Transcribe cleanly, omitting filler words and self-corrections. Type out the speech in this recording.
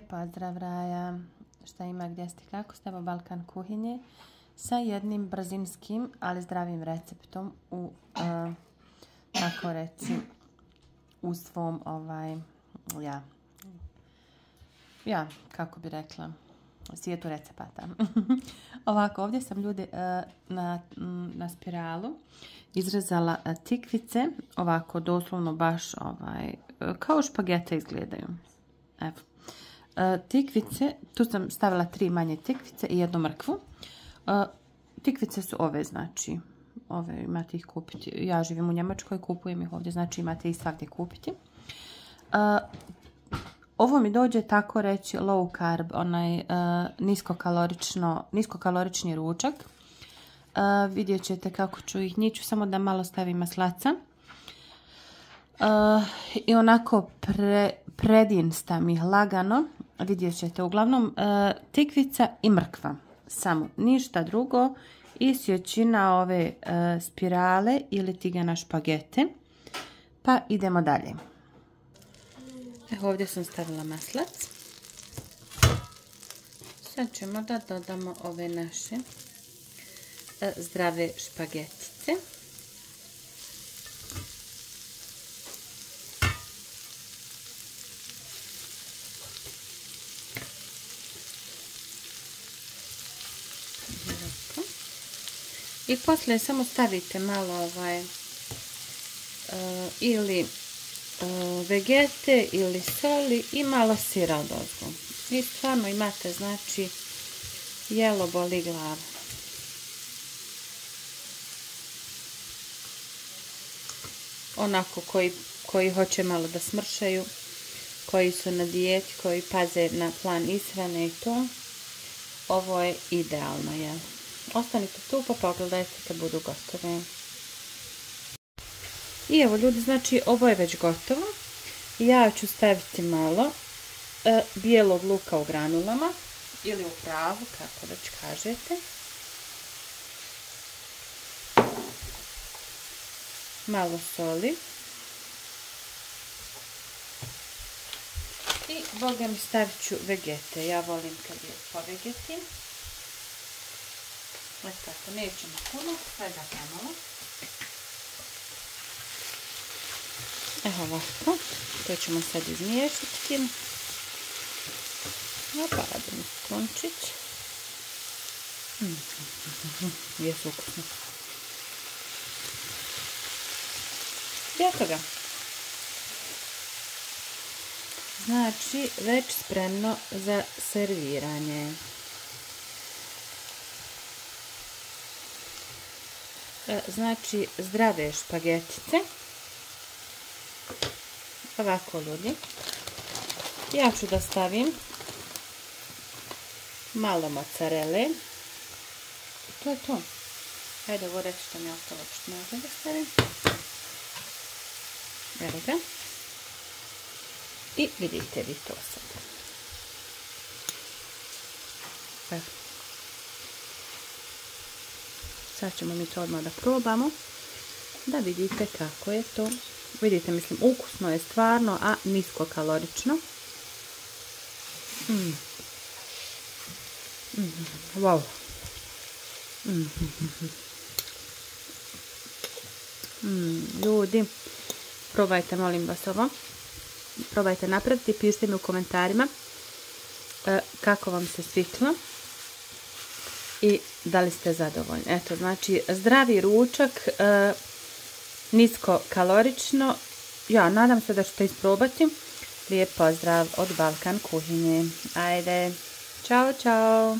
Pozdrav Raja, šta ima, gdje ste, kako ste, evo Balkan kuhinje sa jednim brzinskim, ali zdravim receptom tako reći, u svom kako bi rekla, svijetu recepata. Ovako, ovdje sam ljudi na spiralu izrezala tikvice, ovako doslovno baš kao špagete izgledaju. Evo. Tikvice, tu sam stavila 3 manje tikvice i jednu mrkvu. Tikvice su ove, znači, ove imate ih kupiti. Ja živim u Njemačkoj, kupujem ih ovdje, znači imate ih svakdje kupiti. Ovo mi dođe tako reći low carb, onaj niskokalorični ručak. Vidjet ćete kako ću ih, njih ću samo da malo stavim maslaca. I onako predinstam ih lagano, vidjet ćete, uglavnom tikvica i mrkva, samo ništa drugo i sjećina ove spirale ili tigana špagete, pa idemo dalje. Evo, ovdje sam stavila maslac, sad ćemo da dodamo ove naše zdrave špagetice. I poslije samo stavite malo ili vegete ili soli i malo sira odozgo. I stvarno imate, znači, jelo boli glava. Onako koji hoće malo da smršaju, koji su na dijeti, koji paze na plan ishrane i to. Ovo je idealno jelo. Ostanite tu pa pogledajte kad budu gotove. I evo ljudi, znači ovo je već gotovo. Ja ću staviti malo bijelog luka u granulama ili u pravu, kako već kažete. Malo soli. I boga mi stavit ću vegete. Ja volim kad je po vegeti. Tako, nećemo puno, svega pomalo. Evo ovako, to ćemo sad izmiješati. Opa, radimo končić. Jesu ukusno. Eto ga. Znači, već spremno za serviranje. Znači, zdrave špagetice. Ovako ljudi. Ja ću da stavim malo mozzarelle. To je to. Hajde, ovo reći što mi je ostalo, što možda da stavim. Evo ga. I vidite vi to sad. Evo. Sad ćemo mi to odmah da probamo, da vidite kako je to. Vidite, mislim, ukusno je stvarno, a nisko kalorično. Wow. Ljudi, probajte, molim vas ovo. Probajte napraviti, pišite mi u komentarima kako vam se sviklo i da li ste zadovoljni. Eto, znači, zdravi ručak, nisko kalorično. Ja nadam se da ćete isprobati. Lijep pozdrav od Balkan kuhinje. Ajde, čao, čao.